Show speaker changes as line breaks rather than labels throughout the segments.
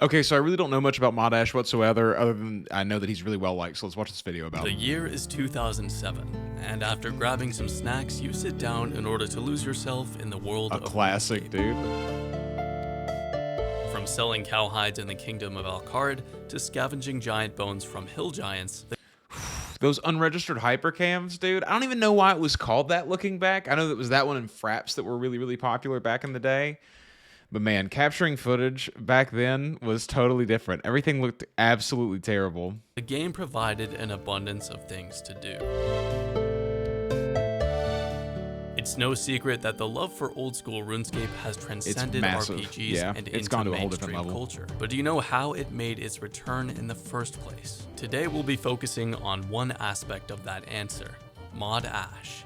Okay, so I really don't know much about Mod Ash whatsoever, other than I know that he's really well liked, so let's watch this video about
The
him.
year is 2007, and after grabbing some snacks, you sit down in order to lose yourself in the world
A
of
classic,
RuneScape.
dude.
From selling cowhides in the kingdom of Alcard to scavenging giant bones from hill giants,
Those unregistered hypercams, dude. I don't even know why it was called that looking back. I know that was that one in Fraps that were really, really popular back in the day. But man, capturing footage back then was totally different. Everything looked absolutely terrible.
the game provided an abundance of things to do. It's no secret that the love for old-school RuneScape has transcended
massive.
RPGs
Yeah,
and
it's
into
gone to a whole different
mainstream
level.
culture. But do you know how it made its return in the first place? Today we'll be focusing on one aspect of that answer, Mod Ash,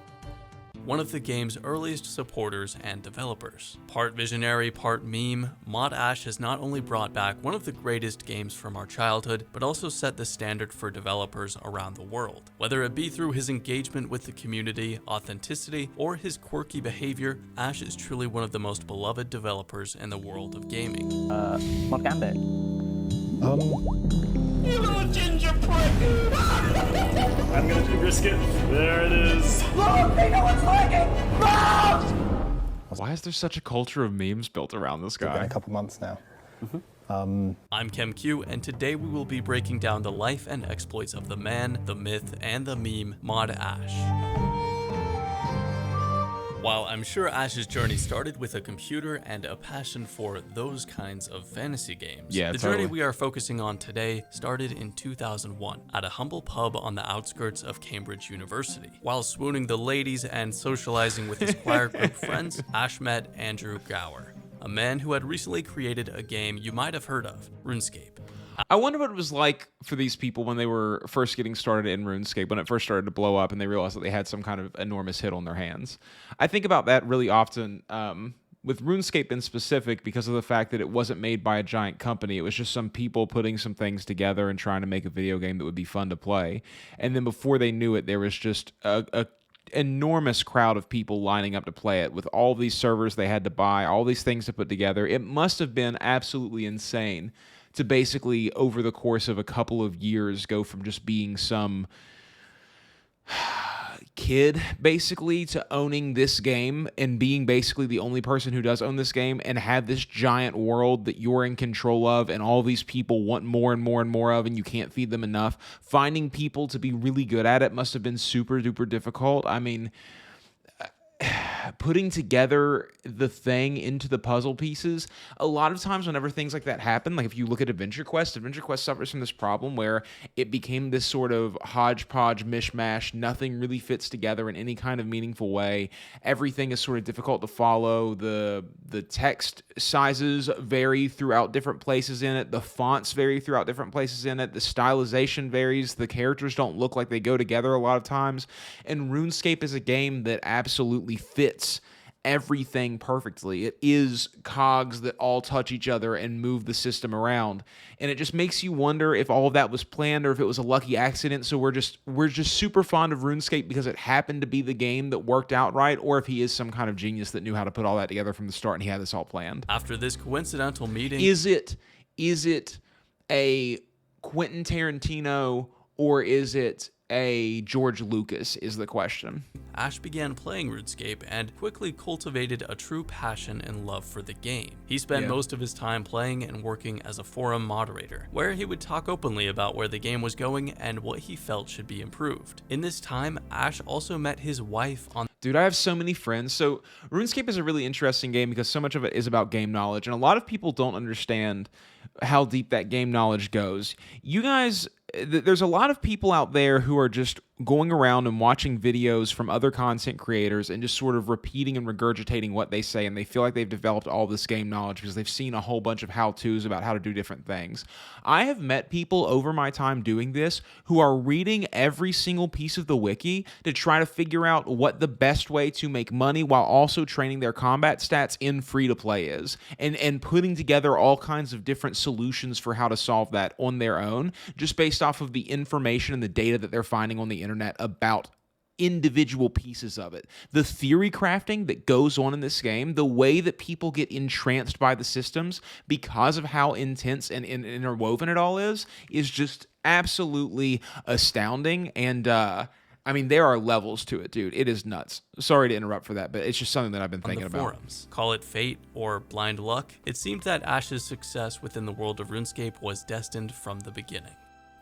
one of the game's earliest supporters and developers. Part visionary, part meme, Mod Ash has not only brought back one of the greatest games from our childhood, but also set the standard for developers around the world. Whether it be through his engagement with the community, authenticity, or his quirky behavior, Ash is truly one of the most beloved developers in the world of gaming.
Mod Gambit.
You little ginger prick!
I'm gonna risk it. There it is.
Look, they know what's lagging!
Why is there such a culture of memes built around this
Been a
guy?
couple months now.
I'm KemQ, and today we will be breaking down the life and exploits of the man, the myth, and the meme, Mod Ash. While I'm sure Ash's journey started with a computer and a passion for those kinds of fantasy games,
Yeah,
the
totally.
journey we are focusing on today started in 2001 at a humble pub on the outskirts of Cambridge University. While swooning the ladies and socializing with his choir group friends, Ash met Andrew Gower, a man who had recently created a game you might have heard of, RuneScape.
I wonder what it was like for these people when they were first getting started in RuneScape, when it first started to blow up and they realized that they had some kind of enormous hit on their hands. I think about that really often with RuneScape in specific because of the fact that it wasn't made by a giant company. It was just some people putting some things together and trying to make a video game that would be fun to play. And then before they knew it, there was just a enormous crowd of people lining up to play it with all these servers they had to buy, all these things to put together. It must have been absolutely insane to basically, over the course of a couple of years, go from just being some kid, basically, to owning this game and being basically the only person who does own this game and have this giant world that you're in control of and all these people want more and more and more of and you can't feed them enough. Finding people to be really good at it must have been super duper difficult. I mean, putting together the thing into the puzzle pieces, a lot of times whenever things like that happen, like if you look at Adventure Quest suffers from this problem where it became this sort of hodgepodge mishmash. Nothing really fits together in any kind of meaningful way. Everything is sort of difficult to follow. The text sizes vary throughout different places in it. The fonts vary throughout different places in it. The stylization varies. The characters don't look like they go together a lot of times. And RuneScape is a game that absolutely fits everything perfectly. It is cogs that all touch each other and move the system around. And it just makes you wonder if all of that was planned or if it was a lucky accident. So we're just super fond of RuneScape because it happened to be the game that worked out right, or if he is some kind of genius that knew how to put all that together from the start and he had this all planned.
After this coincidental meeting,
Is it a Quentin Tarantino or is it a George Lucas is the question.
Ash began playing RuneScape and quickly cultivated a true passion and love for the game. He spent most of his time playing and working as a forum moderator, where he would talk openly about where the game was going and what he felt should be improved. In this time, Ash also met his wife on
Dude, I have so many friends. So RuneScape is a really interesting game because so much of it is about game knowledge, and a lot of people don't understand how deep that game knowledge goes. You guys, there's a lot of people out there who are just going around and watching videos from other content creators and just sort of repeating and regurgitating what they say, and they feel like they've developed all this game knowledge because they've seen a whole bunch of how-tos about how to do different things. I have met people over my time doing this who are reading every single piece of the wiki to try to figure out what the best way to make money while also training their combat stats in free-to-play is, and putting together all kinds of different solutions for how to solve that on their own, just based off of the information and the data that they're finding on the internet about individual pieces of it. The theory crafting that goes on in this game, the way that people get entranced by the systems because of how intense and interwoven it all is just absolutely astounding. And I mean, there are levels to it, dude. It is nuts. Sorry to interrupt for that, but it's just something that I've been thinking
On the
about.
forums, call it fate or blind luck, it seemed that Ash's success within the world of RuneScape was destined from the beginning.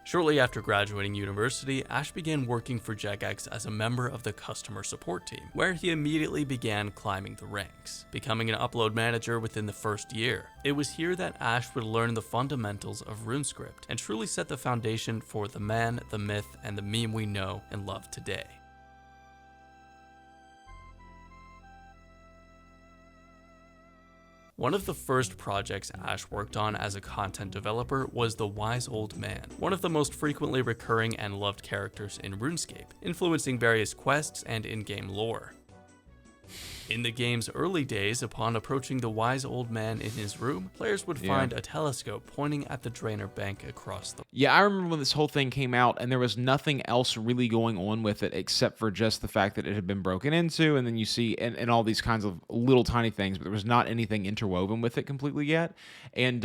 Shortly after graduating university, Ash began working for jagex as a member of the customer support team, where he immediately began climbing the ranks, becoming an upload manager within the first year. It was here that Ash would learn the fundamentals of RuneScript and truly set the foundation for the man, the myth, and the meme we know and love today. One of the first projects Ash worked on as a content developer was the Wise Old Man, one of the most frequently recurring and loved characters in RuneScape, influencing various quests and in-game lore. In the game's early days, upon approaching the Wise Old Man in his room, players would find a telescope pointing at the Drainer Bank across the...
Yeah, I remember when this whole thing came out and there was nothing else really going on with it except for just the fact that it had been broken into, and then you see and all these kinds of little tiny things, but there was not anything interwoven with it completely yet. And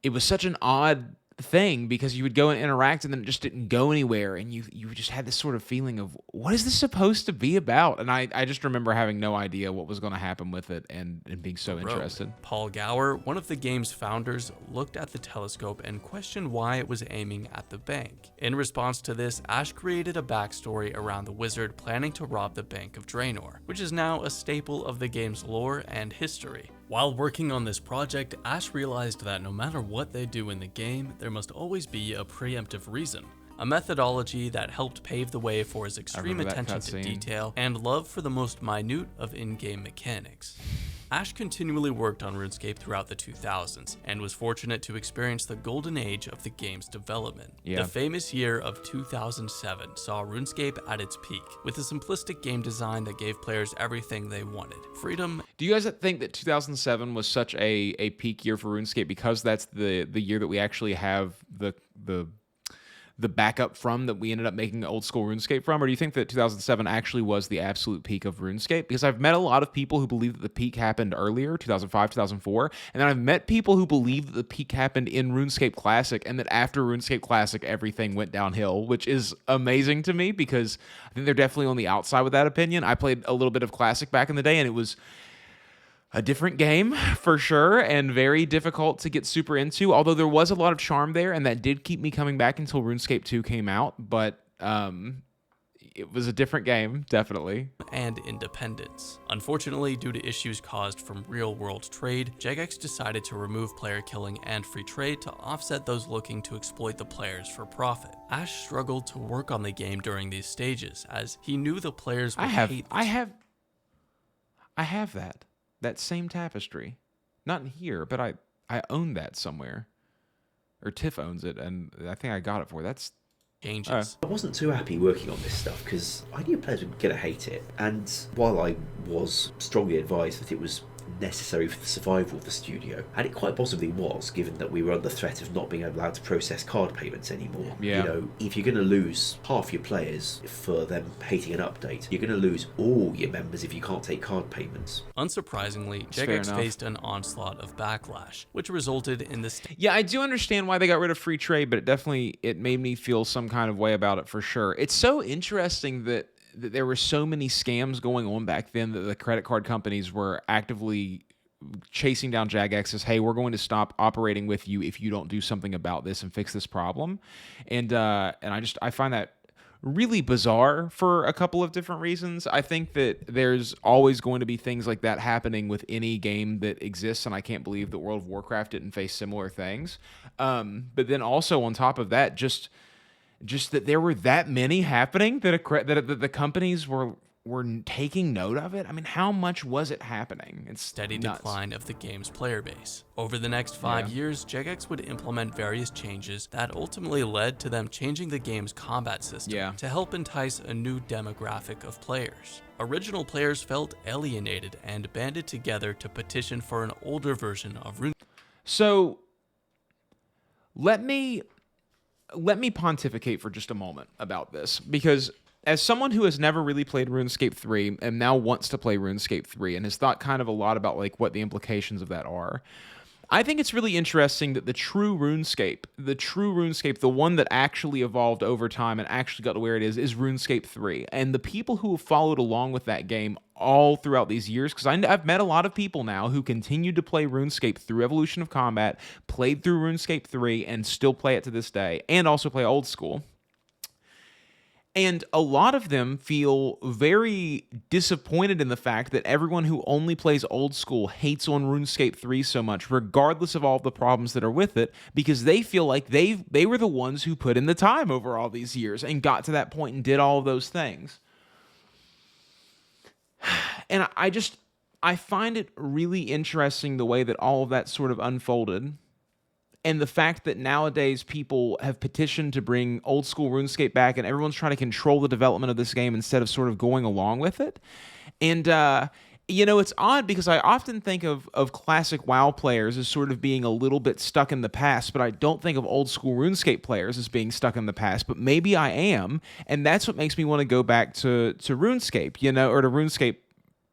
it was such an odd thing because you would go and interact and then it just didn't go anywhere, and you just had this sort of feeling of, what is this supposed to be about? And I just remember having no idea what was going to happen with it and being so interested.
Paul Gower, one of the game's founders, looked at the telescope and questioned why it was aiming at the bank. In response to this, Ash created a backstory around the wizard planning to rob the Bank of Draenor, which is now a staple of the game's lore and history. While working on this project, Ash realized that no matter what they do in the game, there must always be a preemptive reason, a methodology that helped pave the way for his extreme attention to detail and love for the most minute of in-game mechanics. Ash continually worked on RuneScape throughout the 2000s and was fortunate to experience the golden age of the game's development. The famous year of 2007 saw RuneScape at its peak, with a simplistic game design that gave players everything they wanted: freedom.
Do you guys think that 2007 was such a peak year for RuneScape because that's the year that we actually have the backup from that we ended up making old school RuneScape from? Or do you think that 2007 actually was the absolute peak of RuneScape? Because I've met a lot of people who believe that the peak happened earlier, 2005, 2004, and then I've met people who believe that the peak happened in RuneScape Classic and that after RuneScape Classic everything went downhill, which is amazing to me because I think they're definitely on the outside with that opinion. I played a little bit of Classic back in the day and it was a different game for sure and very difficult to get super into, although there was a lot of charm there and that did keep me coming back until RuneScape 2 came out, but it was a different game, definitely.
And independence. Unfortunately, due to issues caused from real-world trade, jagex decided to remove player killing and free trade to offset those looking to exploit the players for profit. Ash struggled to work on the game during these stages, as he knew the players would hate
I have that same tapestry. Not in here, but I own that somewhere. Or Tiff owns it, and I think I got it for that's
changes.
I wasn't too happy working on this stuff because I knew players were going to hate it, and while I was strongly advised that it was necessary for the survival of the studio, and it quite possibly was, given that we were under threat of not being allowed to process card payments anymore.
Yeah.
You know, if you're going to lose half your players for them hating an update, you're going to lose all your members if you can't take card payments.
Unsurprisingly, jagex faced an onslaught of backlash, which resulted in this.
Yeah, I do understand why they got rid of free trade, but it made me feel some kind of way about it for sure. It's so interesting that there were so many scams going on back then that the credit card companies were actively chasing down jagex as, hey, we're going to stop operating with you if you don't do something about this and fix this problem. And I find that really bizarre for a couple of different reasons. I think that there's always going to be things like that happening with any game that exists, and I can't believe that World of Warcraft didn't face similar things. But then also on top of that, just that there were that many happening that the companies were taking note of it. I mean, how much was it happening? It's
steady
nuts.
Decline of the game's player base. Over the next 5 years, jagex would implement various changes that ultimately led to them changing the game's combat system to help entice a new demographic of players. Original players felt alienated and banded together to petition for an older version of RuneScape.
So let me pontificate for just a moment about this, because as someone who has never really played RuneScape 3 and now wants to play RuneScape 3 and has thought kind of a lot about like what the implications of that are, I think it's really interesting that the true RuneScape, the one that actually evolved over time and actually got to where it is RuneScape 3. And the people who have followed along with that game all throughout these years, because I've met a lot of people now who continued to play RuneScape through Evolution of Combat, played through RuneScape 3, and still play it to this day, and also play old school. And a lot of them feel very disappointed in the fact that everyone who only plays old school hates on RuneScape 3 so much, regardless of all the problems that are with it, because they feel like they were the ones who put in the time over all these years and got to that point and did all of those things. And I find it really interesting the way that all of that sort of unfolded. And the fact that nowadays people have petitioned to bring old school RuneScape back and everyone's trying to control the development of this game instead of sort of going along with it. And, it's odd because I often think of classic WoW players as sort of being a little bit stuck in the past, but I don't think of old school RuneScape players as being stuck in the past, but maybe I am. And that's what makes me want to go back to RuneScape, or to RuneScape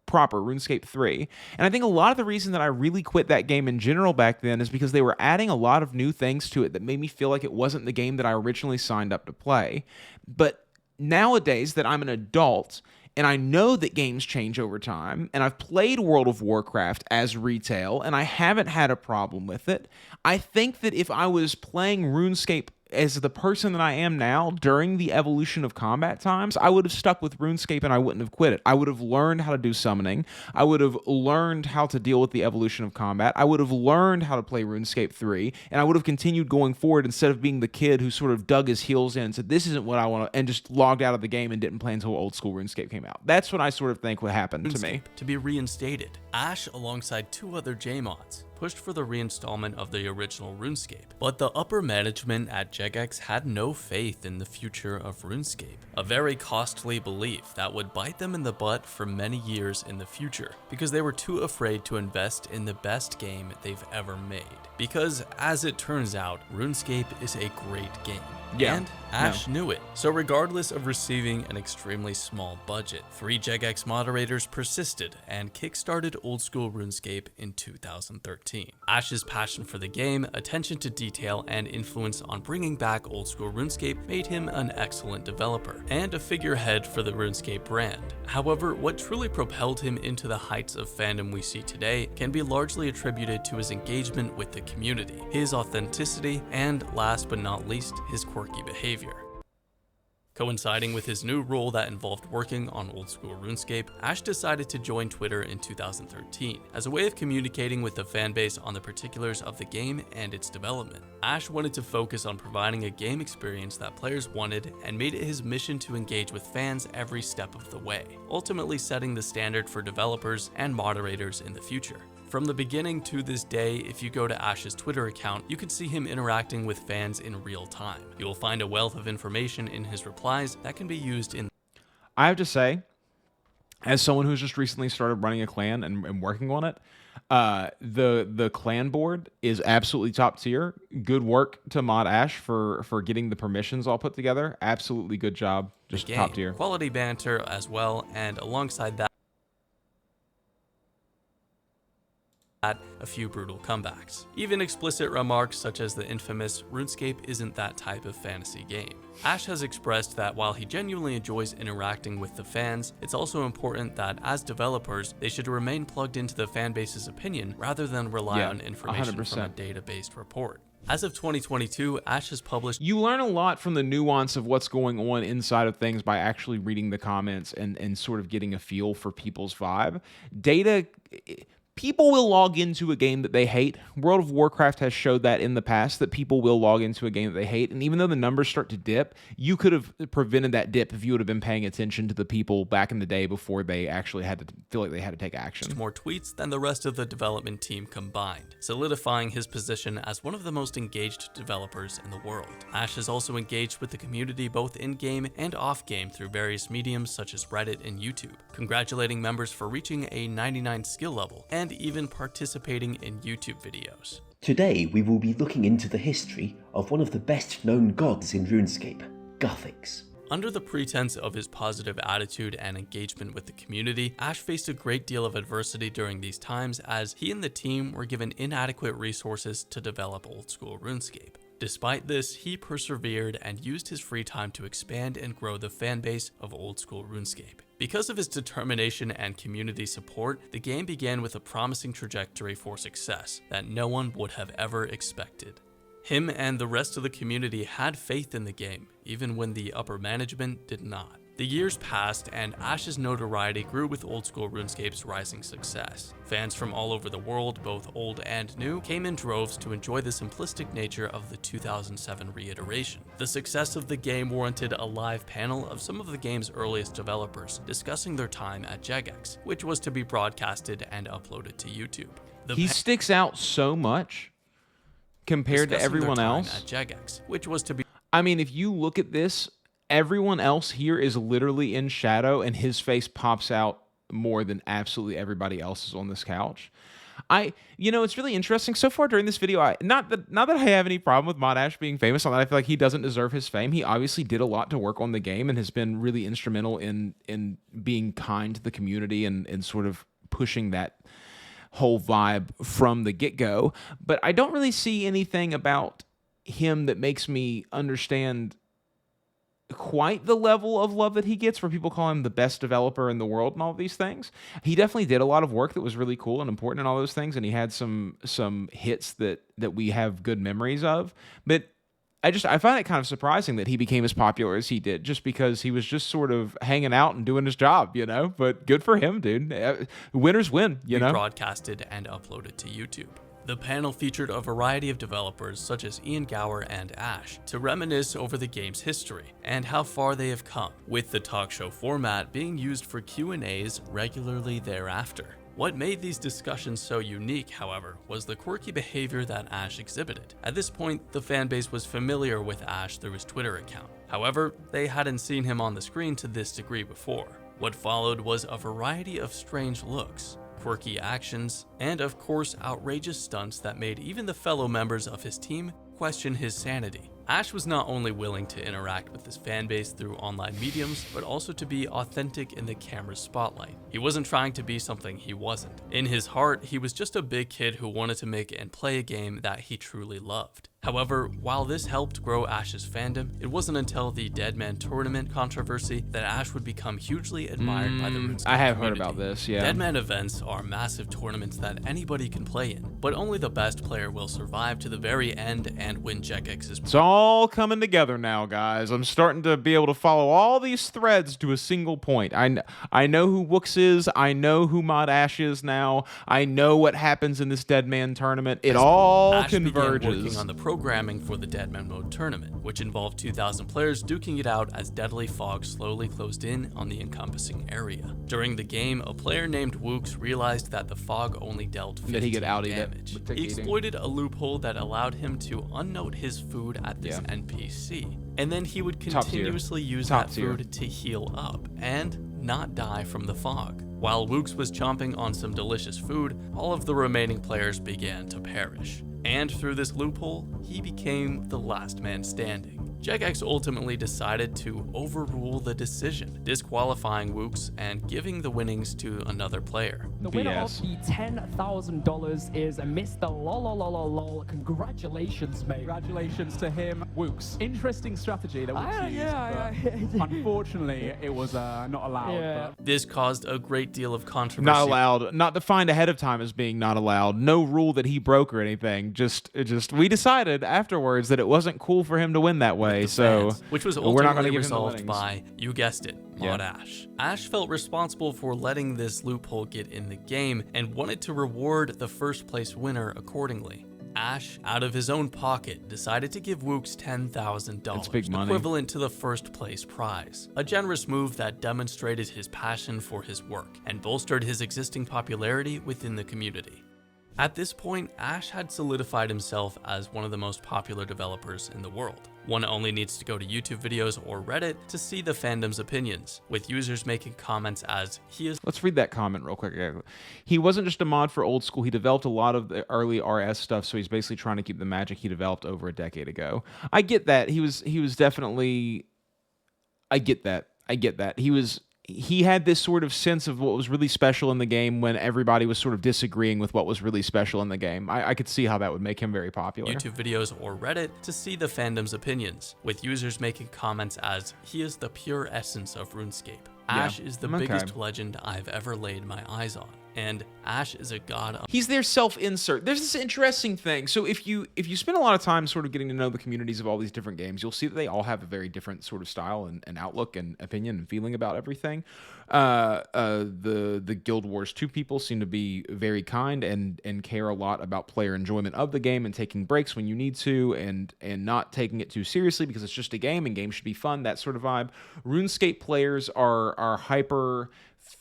proper, RuneScape 3. And I think a lot of the reason that I really quit that game in general back then is because they were adding a lot of new things to it that made me feel like it wasn't the game that I originally signed up to play. But nowadays that I'm an adult and I know that games change over time, and I've played World of Warcraft as retail and I haven't had a problem with it, I think that if I was playing RuneScape as the person that I am now during the Evolution of Combat times, I would have stuck with RuneScape and I wouldn't have quit it. I would have learned how to do summoning. I would have learned how to deal with the Evolution of Combat. I would have learned how to play RuneScape 3, and I would have continued going forward instead of being the kid who sort of dug his heels in and said, this isn't what I want to, and just logged out of the game and didn't play until old school RuneScape came out. That's what I sort of think would happen to me.
To be reinstated, Ash, alongside 2 other JMods, pushed for the reinstallment of the original RuneScape, but the upper management at jagex had no faith in the future of RuneScape, a very costly belief that would bite them in the butt for many years in the future, because they were too afraid to invest in the best game they've ever made. Because, as it turns out, RuneScape is a great game.
Yeah.
And Ash knew it. So regardless of receiving an extremely small budget, 3 jagex moderators persisted and kickstarted old school RuneScape in 2013. Ash's passion for the game, attention to detail, and influence on bringing back old school RuneScape made him an excellent developer and a figurehead for the RuneScape brand. However, what truly propelled him into the heights of fandom we see today can be largely attributed to his engagement with the community, his authenticity, and last but not least, his quirky behavior. Coinciding with his new role that involved working on old school RuneScape, Ash decided to join Twitter in 2013 as a way of communicating with the fanbase on the particulars of the game and its development. Ash wanted to focus on providing a game experience that players wanted and made it his mission to engage with fans every step of the way, ultimately setting the standard for developers and moderators in the future. From the beginning to this day, if you go to Ash's Twitter account, you can see him interacting with fans in real time. You will find a wealth of information in his replies that can be used in...
I have to say, as someone who's just recently started running a clan and working on it, the clan board is absolutely top tier. Good work to Mod Ash for getting the permissions all put together. Absolutely good job. Just top tier.
Quality banter as well, and alongside that, a few brutal comebacks. Even explicit remarks such as the infamous "RuneScape isn't that type of fantasy game." Ash has expressed that while he genuinely enjoys interacting with the fans, it's also important that as developers, they should remain plugged into the fanbase's opinion rather than rely on information
100%.
from a data-based report. As of 2022, Ash has published...
You learn a lot from the nuance of what's going on inside of things by actually reading the comments and sort of getting a feel for people's vibe. Data... People will log into a game that they hate. World of Warcraft has showed that in the past, that people will log into a game that they hate. And even though the numbers start to dip, you could have prevented that dip if you would have been paying attention to the people back in the day before they actually had to feel like they had to take action.
More tweets than the rest of the development team combined, solidifying his position as one of the most engaged developers in the world. Ash has also engaged with the community both in-game and off-game through various mediums such as Reddit and YouTube, congratulating members for reaching a 99 skill level, and even participating in YouTube videos.
Today we will be looking into the history of one of the best known gods in RuneScape, Guthix.
Under the pretense of his positive attitude and engagement with the community, Ash faced a great deal of adversity during these times as he and the team were given inadequate resources to develop old school RuneScape. Despite this, he persevered and used his free time to expand and grow the fanbase of old school RuneScape. Because of his determination and community support, the game began with a promising trajectory for success that no one would have ever expected. Him and the rest of the community had faith in the game, even when the upper management did not. The years passed, and Ash's notoriety grew with old school RuneScape's rising success. Fans from all over the world, both old and new, came in droves to enjoy the simplistic nature of the 2007 reiteration. The success of the game warranted a live panel of some of the game's earliest developers discussing their time at jagex, which was to be broadcasted and uploaded to YouTube.
He sticks out so much compared to everyone else.
At jagex, which was to be
I mean, if you look at this, everyone else here is literally in shadow, and his face pops out more than absolutely everybody else's on this couch. It's really interesting. So far during this video, not that I have any problem with Mod Ash being famous, I feel like he doesn't deserve his fame. He obviously did a lot to work on the game and has been really instrumental in being kind to the community and sort of pushing that whole vibe from the get-go. But I don't really see anything about him that makes me understand quite the level of love that he gets, where people call him the best developer in the world and all of these things. He definitely did a lot of work that was really cool and important and all those things, and he had some hits that we have good memories of. But I find it kind of surprising that he became as popular as he did, just because he was just sort of hanging out and doing his job, But good for him, dude. Winners win,
broadcasted and uploaded to YouTube. The panel featured a variety of developers such as Ian Gower and Ash to reminisce over the game's history and how far they have come, with the talk show format being used for Q&As regularly thereafter. What made these discussions so unique, however, was the quirky behavior that Ash exhibited. At this point, the fanbase was familiar with Ash through his Twitter account. However, they hadn't seen him on the screen to this degree before. What followed was a variety of strange looks, quirky actions, and of course outrageous stunts that made even the fellow members of his team question his sanity. Ash was not only willing to interact with his fanbase through online mediums, but also to be authentic in the camera's spotlight. He wasn't trying to be something he wasn't. In his heart, he was just a big kid who wanted to make and play a game that he truly loved. However, while this helped grow Ash's fandom, it wasn't until the Deadman tournament controversy that Ash would become hugely admired by the RuneScape
I have
community.
heard about this, yeah.
Deadman events are massive tournaments that anybody can play in, but only the best player will survive to the very end and win jagex's.
It's all coming together now, guys. I'm starting to be able to follow all these threads to a single point. I know who Wooks is. I know who Mod Ash is now. I know what happens in this Deadman tournament. It all
Ash
converges.
began working on the programming for the Deadman Mode tournament, which involved 2,000 players duking it out as deadly fog slowly closed in on the encompassing area. During the game, a player named Wooks realized that the fog only dealt 15 damage. He exploited a loophole that allowed him to unnote his food at this NPC, and then he would continuously use that food to heal up and not die from the fog. While Wooks was chomping on some delicious food, all of the remaining players began to perish. And through this loophole, he became the last man standing. jagex ultimately decided to overrule the decision, disqualifying Wooks and giving the winnings to another player.
The winner of the $10,000 is Mr. Lololololol. Congratulations, mate.
Congratulations to him, Wooks. Interesting strategy that Wooks used, but unfortunately, it was not allowed. But
this caused a great deal of controversy.
Not allowed. Not defined ahead of time as being not allowed. No rule that he broke or anything. Just we decided afterwards that it wasn't cool for him to win that way. So
fans, which was ultimately resolved by, you guessed it, Mod Ash. Ash felt responsible for letting this loophole get in the game and wanted to reward the first place winner accordingly. Ash, out of his own pocket, decided to give Wooks $10,000, equivalent to the first place prize. A generous move that demonstrated his passion for his work and bolstered his existing popularity within the community. At this point, Ash had solidified himself as one of the most popular developers in the world. One only needs to go to YouTube videos or Reddit to see the fandom's opinions, with users making comments as he is.
Let's read that comment real quick. He wasn't just a mod for old school. He developed a lot of the early RS stuff, so he's basically trying to keep the magic he developed over a decade ago. I get that. He was definitely I get that. I get that. He had this sort of sense of what was really special in the game when everybody was sort of disagreeing with what was really special in the game. I could see how that would make him very popular.
YouTube videos or Reddit to see the fandom's opinions, with users making comments as, "He is the pure essence of RuneScape. Ash is the biggest legend I've ever laid my eyes on. And Ash is a god of..."
He's their self-insert. There's this interesting thing. So if you spend a lot of time sort of getting to know the communities of all these different games, you'll see that they all have a very different sort of style and outlook and opinion and feeling about everything. The Guild Wars 2 people seem to be very kind and care a lot about player enjoyment of the game and taking breaks when you need to and not taking it too seriously because it's just a game and games should be fun, that sort of vibe. RuneScape players are hyper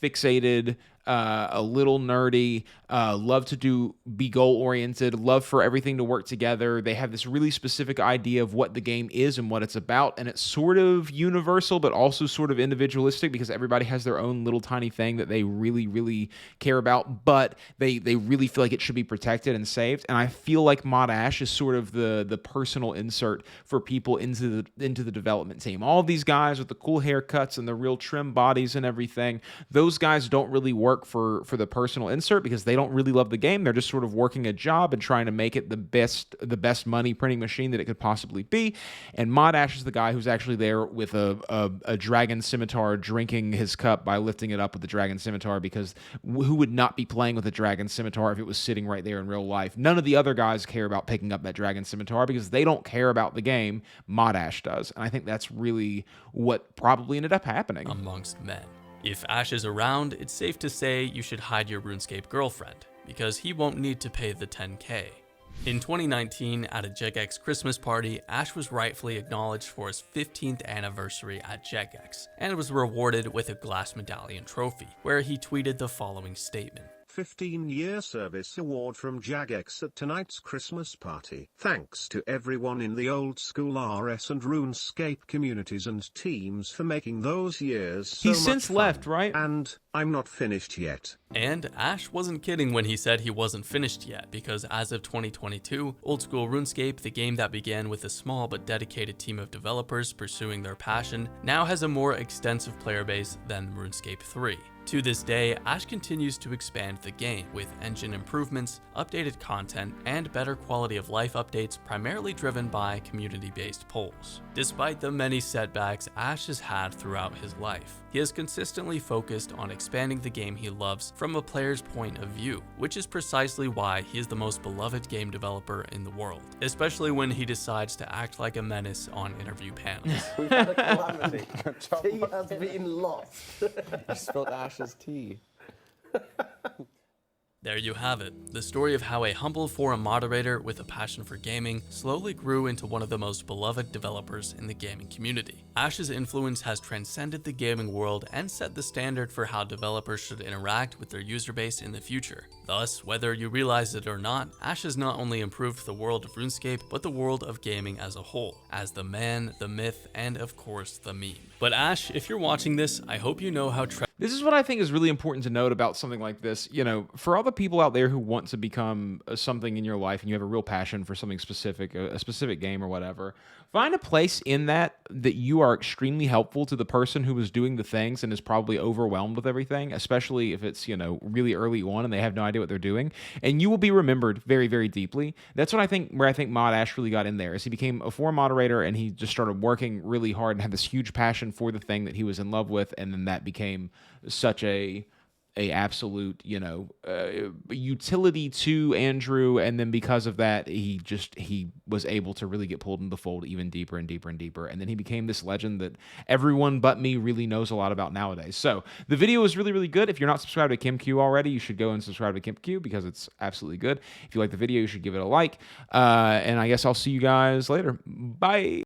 fixated, a little nerdy, love to be goal-oriented, love for everything to work together. They have this really specific idea of what the game is and what it's about, and it's sort of universal, but also sort of individualistic because everybody has their own little tiny thing that they really, really care about, but they really feel like it should be protected and saved. And I feel like Mod Ash is sort of the personal insert for people into the development team. All these guys with the cool haircuts and the real trim bodies and everything, those guys don't really work for the personal insert because they don't really love the game. They're just sort of working a job and trying to make it the best money printing machine that it could possibly be. And Mod Ash is the guy who's actually there with a dragon scimitar, drinking his cup by lifting it up with the dragon scimitar, because who would not be playing with a dragon scimitar if it was sitting right there in real life? None of the other guys care about picking up that dragon scimitar because they don't care about the game. Mod Ash does. And I think that's really what probably ended up happening
amongst men. If Ash is around, it's safe to say you should hide your RuneScape girlfriend, because he won't need to pay the 10K. In 2019, at a jagex Christmas party, Ash was rightfully acknowledged for his 15th anniversary at jagex, and was rewarded with a glass medallion trophy, where he tweeted the following statement.
15-year service award from jagex at tonight's Christmas party. Thanks to everyone in the old school RS and RuneScape communities and teams for making those years so
He's since
fun.
left, right?
And I'm not finished yet.
And Ash wasn't kidding when he said he wasn't finished yet, because as of 2022, old school RuneScape, the game that began with a small but dedicated team of developers pursuing their passion, now has a more extensive player base than RuneScape 3. To this day, Ash continues to expand the game with engine improvements, updated content, and better quality of life updates primarily driven by community-based polls. Despite the many setbacks Ash has had throughout his life, he has consistently focused on expanding the game he loves from a player's point of view, which is precisely why he is the most beloved game developer in the world, especially when he decides to act like a menace on interview panels.
We've had a calamity. Tea has been lost. You spilled Ash's tea.
There you have it, the story of how a humble forum moderator with a passion for gaming slowly grew into one of the most beloved developers in the gaming community. Ash's influence has transcended the gaming world and set the standard for how developers should interact with their user base in the future. Thus, whether you realize it or not, Ash has not only improved the world of RuneScape, but the world of gaming as a whole, as the man, the myth, and of course the meme. But Ash, if you're watching this, I hope you know how
this is what I think is really important to note about something like this. You know, for all the people out there who want to become something in your life and you have a real passion for something specific, a specific game or whatever, find a place in that you are extremely helpful to the person who is doing the things and is probably overwhelmed with everything, especially if it's, you know, really early on and they have no idea what they're doing. And you will be remembered very, very deeply. That's what I think, where I think Mod Ash really got in there, is he became a forum moderator and he just started working really hard and had this huge passion for the thing that he was in love with. And then that became such a absolute, you know, utility to Andrew, and then because of that, he was able to really get pulled into the fold even deeper and deeper and deeper, and then he became this legend that everyone but me really knows a lot about nowadays. So the video is really, really good. If you're not subscribed to KimQ already, you should go and subscribe to KimQ because it's absolutely good. If you like the video, you should give it a like, and I guess I'll see you guys later. Bye.